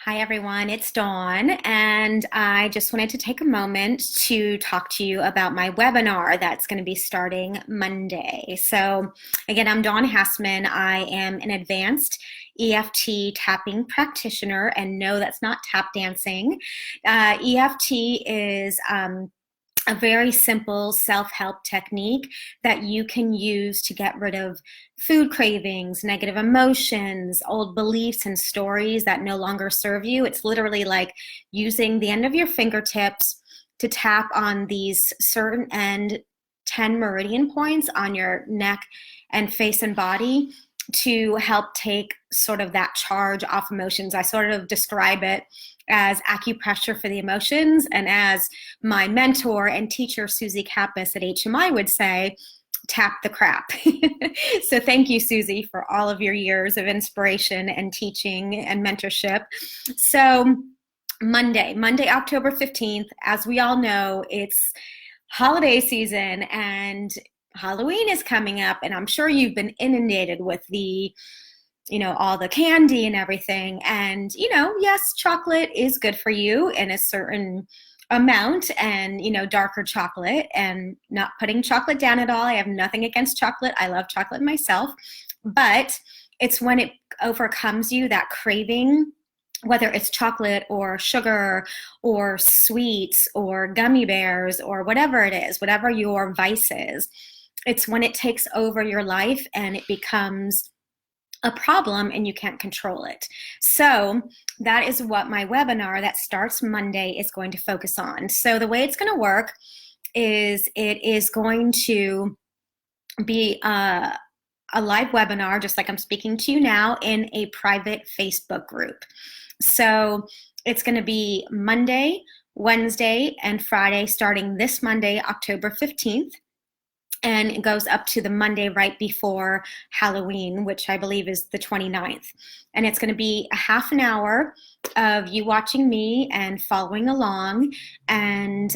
Hi, everyone. It's Dawn, and I just wanted to take a moment to talk to you about my webinar that's going to be starting Monday. So, again, I'm Dawn Hassman. I am an advanced EFT tapping practitioner, and no, that's not tap dancing. EFT is a very simple self-help technique that you can use to get rid of food cravings, negative emotions, old beliefs and stories that no longer serve you. It's literally like using the end of your fingertips to tap on these certain end 10 meridian points on your neck and face and body to help take sort of that charge off emotions. I sort of describe it as acupressure for the emotions, and as my mentor and teacher Susie Kappas at HMI would say, tap the crap. So thank you, Susie, for all of your years of inspiration and teaching and mentorship. So Monday, October 15th, as we all know, it's holiday season and Halloween is coming up, and I'm sure you've been inundated with all the candy and everything. And, yes, chocolate is good for you in a certain amount, and, darker chocolate, and not putting chocolate down at all. I have nothing against chocolate. I love chocolate myself, but it's when it overcomes you, that craving, whether it's chocolate or sugar or sweets or gummy bears or whatever it is, whatever your vice is, it's when it takes over your life and it becomes a problem and you can't control it. So that is what my webinar that starts Monday is going to focus on. So the way it's going to work is it is going to be a live webinar, just like I'm speaking to you now, in a private Facebook group. So it's going to be Monday, Wednesday, and Friday, starting this Monday, October 15th. And it goes up to the Monday right before Halloween, which I believe is the 29th. And it's going to be a half an hour of you watching me and following along. And,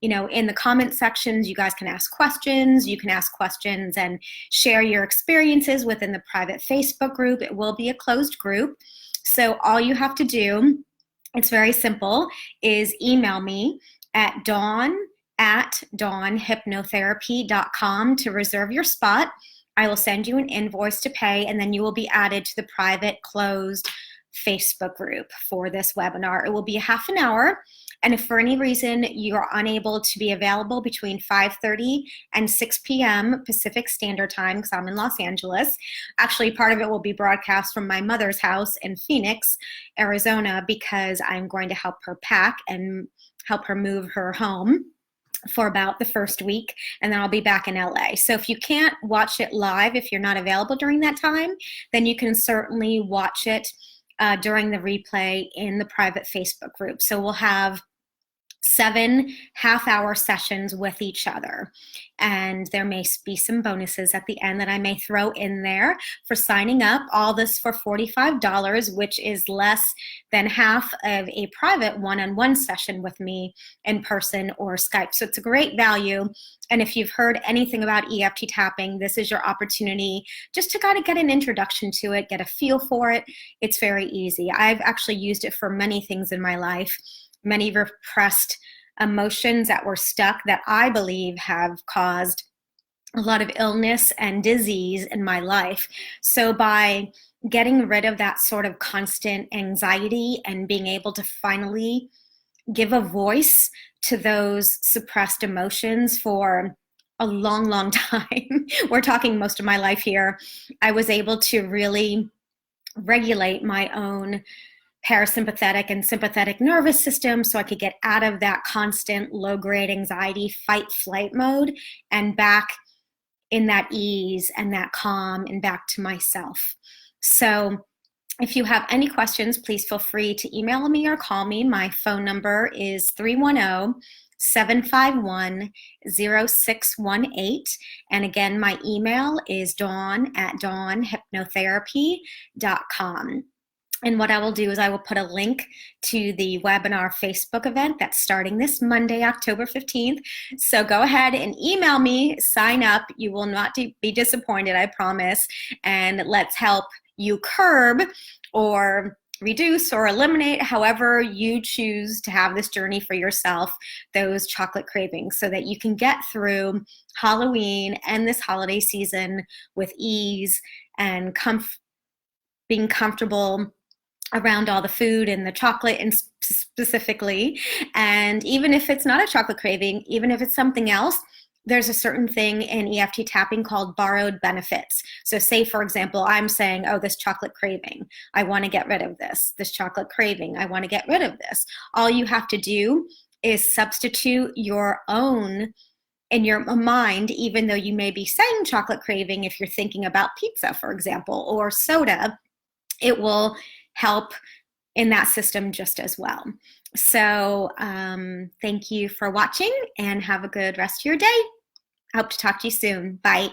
in the comment sections, you guys can ask questions. You can ask questions and share your experiences within the private Facebook group. It will be a closed group. So all you have to do, it's very simple, is email me at dawnhypnotherapy.com to reserve your spot. I will send you an invoice to pay, and then you will be added to the private closed Facebook group for this webinar. It will be a half an hour, and if for any reason you are unable to be available between 5:30 and 6 p.m. Pacific Standard Time, because I'm in Los Angeles, actually part of it will be broadcast from my mother's house in Phoenix, Arizona, because I'm going to help her pack and help her move her home for about the first week, and then I'll be back in LA. So if you can't watch it live, if you're not available during that time, then you can certainly watch it during the replay in the private Facebook group. So we'll have 7 half-hour sessions with each other. And there may be some bonuses at the end that I may throw in there for signing up. All this for $45, which is less than half of a private one-on-one session with me in person or Skype. So it's a great value. And if you've heard anything about EFT tapping, this is your opportunity just to kind of get an introduction to it, get a feel for it. It's very easy. I've actually used it for many things in my life. Many repressed emotions that were stuck that I believe have caused a lot of illness and disease in my life. So by getting rid of that sort of constant anxiety and being able to finally give a voice to those suppressed emotions for a long, long time, we're talking most of my life here, I was able to really regulate my own parasympathetic and sympathetic nervous system so I could get out of that constant low-grade anxiety fight-flight mode and back in that ease and that calm and back to myself. So if you have any questions, please feel free to email me or call me. My phone number is 310-751-0618. And again, my email is dawn@dawnhypnotherapy.com. And what I will do is I will put a link to the webinar Facebook event that's starting this Monday, October 15th. So go ahead and email me, sign up. You will not be disappointed, I promise. And let's help you curb or reduce or eliminate, however you choose to have this journey for yourself, those chocolate cravings, so that you can get through Halloween and this holiday season with ease and being comfortable around all the food and the chocolate and specifically. And even if it's not a chocolate craving, even if it's something else, there's a certain thing in EFT tapping called borrowed benefits. So say, for example, I'm saying, oh, this chocolate craving, I want to get rid of this. This chocolate craving, I want to get rid of this. All you have to do is substitute your own in your mind, even though you may be saying chocolate craving, if you're thinking about pizza, for example, or soda, it will help in that system just as well. So thank you for watching and have a good rest of your day. I hope to talk to you soon. Bye.